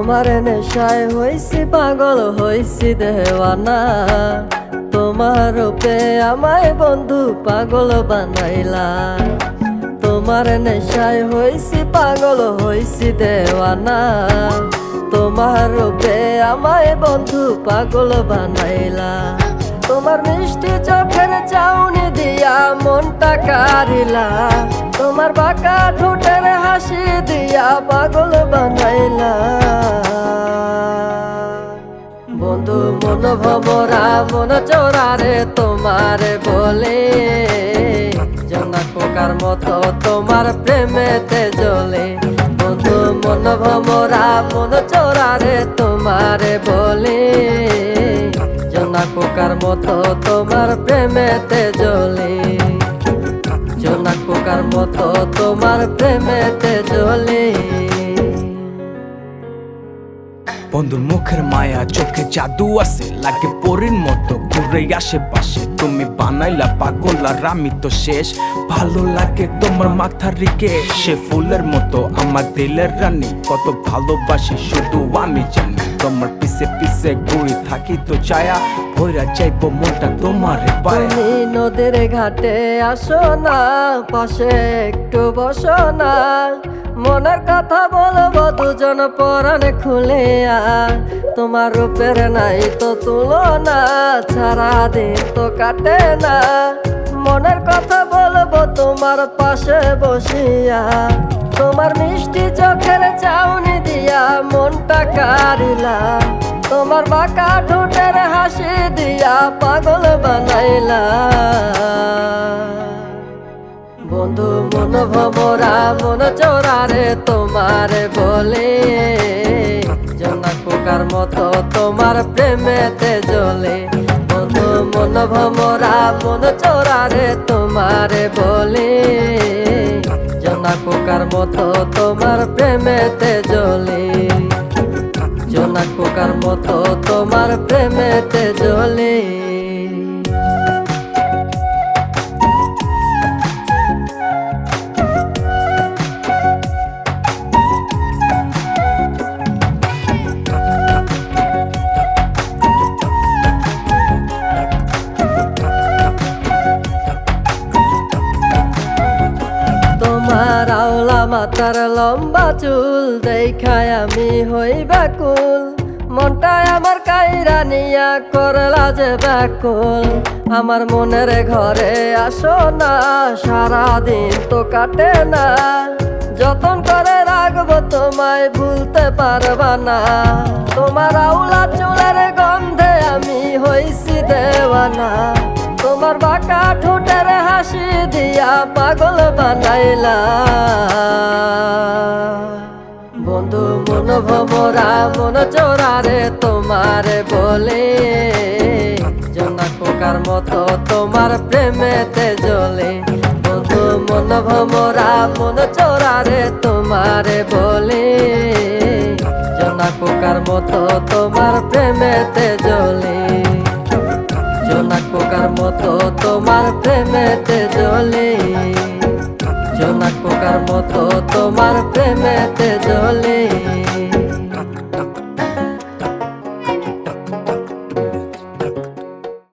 তোমার নেশায় হইছি পাগল হইছি দেওয়ানা। তোমার রূপে আমায় বন্ধু পাগল বানাইলা। তোমার নেশায় হইছি পাগল হইছি দেওয়ানা। তোমার রূপে আমায় বন্ধু পাগল বানাইলা। তোমার মিষ্টি চোখের চাউনি দিয়া মনটা কারিলা। তোমার বাঁকা ঠোঁটের হাসি দিয়া পাগল বানাইলা। বন্ধু মন ভমরা মন চোরারে তোমারে বলে, জোনাক পোকার মতো তোমার প্রেমেতে জ্বলে। বন্ধু মন ভমরা মন চোরারে তোমারে বলে, জোনাক পোকার মতো তোমার প্রেমেতে জ্বলে। জোনাক পোকার মতো তোমার প্রেমেতে জ্বলে। বন্ধুর মুখের মায়া চোখে জাদু আছে, লাগে পরীর মতো ঘুরে আশেপাশে। তুমি বানাইলা পাগল আর আমি তো শেষ। ভালো লাগে তোমার মাথার রিকে, সে ফুলের মতো আমার দিলের রানী। কত ভালোবাসি শুধু আমি জানি, তোমার পিছে পিছে ঘুরে থাকি তো ছায়া। ভৈরা যাইবো মনটা তোমার পায়ে। তুমি নদীর ঘাটে আসো না, পাশে একটু বসো না। মনের কথা বলবো দুজন পরাণ খুলে। তোমার রূপের নাই তো তুলনা, সারাদিন তো কাটে না। মনের কথা বলবো তোমার পাশে বসিয়া। তোমার মিষ্টি চোখের চাউনি দিয়া মনটা কারিলা। তোমার বাঁকা ঠোঁটের হাসি দিয়া পাগল বানাইলা। বন্ধু মন ভমরা মন চোরারে তোমারে বলে, জোনাক পোকার মতো তোমার প্রেমেতে জ্বলে। বন্ধু মন ভমরা মন চোরারে তোমারে বলে, জোনাক পোকার মতো তোমার প্রেমেতে জ্বলে। জোনাক পোকার মতো তোমার প্রেমেতে জ্বলে। তোমার আওলা মাথার লম্বা চুল দেখায় আমি হই ব্যাকুল। মনটায় আমার কাইরা নিয়া করলা যে ব্যাকুল। আমার মনের ঘরে আসো না, সারাদিন তো কাটে না। যতন করে রাখবো তোমায় ভুলতে পারবা না। তোমার আওলা চুলের গন্ধে আমি হইছি দেওয়ানা। তোমার বাঁকা ঠোঁটের হাসি দিয়া পাগল বানাইলা। বন্ধু মন ভমরা মন চোরারে তোমারে বলে, জোনাক পোকার মতো তোমার প্রেমেতে জ্বলে। বন্ধু মন ভমরা মন চোরারে তোমারে বলে, জোনাক পোকার মতো তোমার প্রেমেতে জ্বলে। জোনাক পোকার মতো তোমার প্রেমেতে জ্বলে। জোনাক পোকার মতো তোমার প্রেমেতে